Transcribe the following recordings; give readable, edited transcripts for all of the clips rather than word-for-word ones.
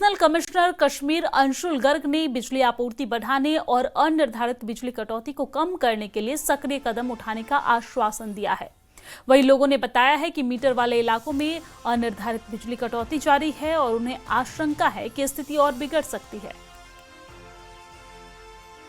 Divisional commissioner Kashmir Anshul Garg ने बिजली आपूर्ति बढ़ाने और अनिर्धारित बिजली कटौती को कम करने के लिए सक्रिय कदम उठाने का आश्वासन दिया है। वहीं लोगों ने बताया है कि मीटर वाले इलाकों में अनिर्धारित बिजली कटौती जारी है और उन्हें आशंका है कि स्थिति और बिगड़ सकती है।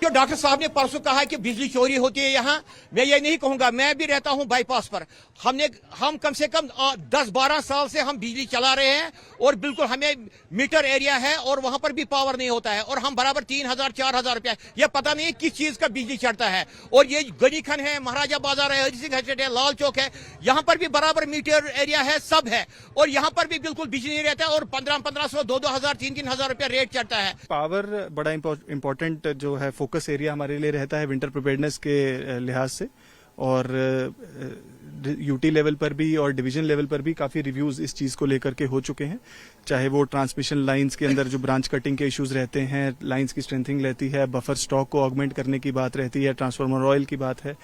जो डॉक्टर साहब ने परसों कहा है कि बिजली चोरी होती है यहाँ, मैं ये नहीं कहूंगा। मैं भी रहता हूँ बाईपास पर। हम कम से कम 10-12 साल से हम बिजली चला रहे हैं और बिल्कुल हमें मीटर एरिया है और वहां पर भी पावर नहीं होता है और हम बराबर 3,000-4,000 रुपया, यह पता नहीं किस चीज का बिजली चढ़ता है। और ये गनी खन है, महाराजा बाजार है, हरि सिंह है, लाल चौक है, यहाँ पर भी बराबर मीटर एरिया है, सब है और यहाँ पर भी बिल्कुल बिजली नहीं रहता है और 1500, 2,000, 3,000 रुपया रेट चढ़ता है। पावर बड़ा इंपॉर्टेंट जो है फोकस एरिया हमारे लिए रहता है विंटर प्रिपेयर्डनेस के लिहाज से, और यूटी लेवल पर भी और डिवीजन लेवल पर भी काफी रिव्यूज इस चीज को लेकर के हो चुके हैं। चाहे वो ट्रांसमिशन लाइंस के अंदर जो ब्रांच कटिंग के इश्यूज रहते हैं, लाइंस की स्ट्रेंथिंग रहती है, बफर स्टॉक को ऑगमेंट करने की बात रहती है, ट्रांसफार्मर ऑयल की बात है,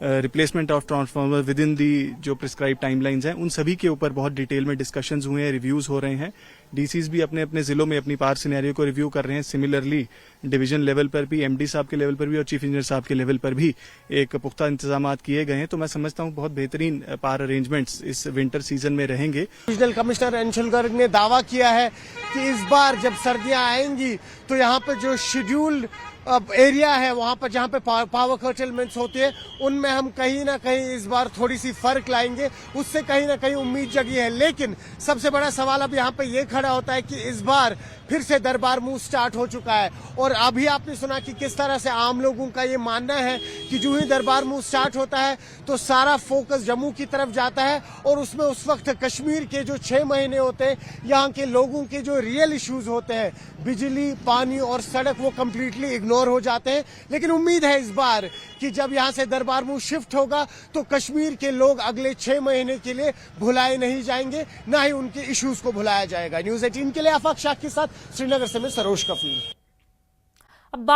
replacement of transformer with in the जो प्रिस्क्राइब टाइमलाइंस हैं, उन सभी के ऊपर बहुत डिटेल में डिस्कशंस हुए हैं, रिव्यूज हो रहे हैं। डीसीज भी अपने अपने जिलों में अपनी पावर सिनेरियो को रिव्यू कर रहे हैं। सिमिलरली डिवीजन लेवल पर भी, एमडी साहब के लेवल पर भी और चीफ इंजीनियर साहब के लेवल पर भी एक पुख्ता इंतजाम किए गए हैं। तो मैं समझता हूं बहुत बेहतरीन पावर अरेंजमेंट्स इस विंटर सीजन में रहेंगे। डिविजनल कमिश्नर अंशुल गर्ग ने दावा किया है कि इस बार जब सर्दियां आएंगी तो यहाँ पर जो शेड्यूल्ड एरिया है, वहां पर जहां पे पावर कर्टेलमेंट्स होती है, उनमें हम कहीं ना कहीं इस बार थोड़ी सी फर्क लाएंगे। उससे कहीं ना कहीं उम्मीद जगी है। लेकिन सबसे बड़ा सवाल अब यहाँ पे ये खड़ा होता है कि इस बार फिर से दरबार मूव स्टार्ट हो चुका है और अभी आपने सुना कि किस तरह से आम लोगों का ये मानना है कि जो ही दरबार मूव स्टार्ट होता है तो सारा फोकस जम्मू की तरफ जाता है और उसमें उस वक्त कश्मीर के जो 6 महीने होते हैं, यहाँ के लोगों के जो रियल इश्यूज होते हैं, बिजली, पानी और सड़क, वो कम्प्लीटली इग्नोर हो जाते हैं। लेकिन उम्मीद है इस बार कि जब यहाँ से दरबार मूव शिफ्ट होगा तो कश्मीर के लोग अगले 6 महीने के लिए भुलाए नहीं जाएंगे, ना ही उनके इश्यूज को भुलाया जाएगा। न्यूज़ 18 के लिए आफाक शाह के साथ श्रीनगर से मैं सरोज कफील।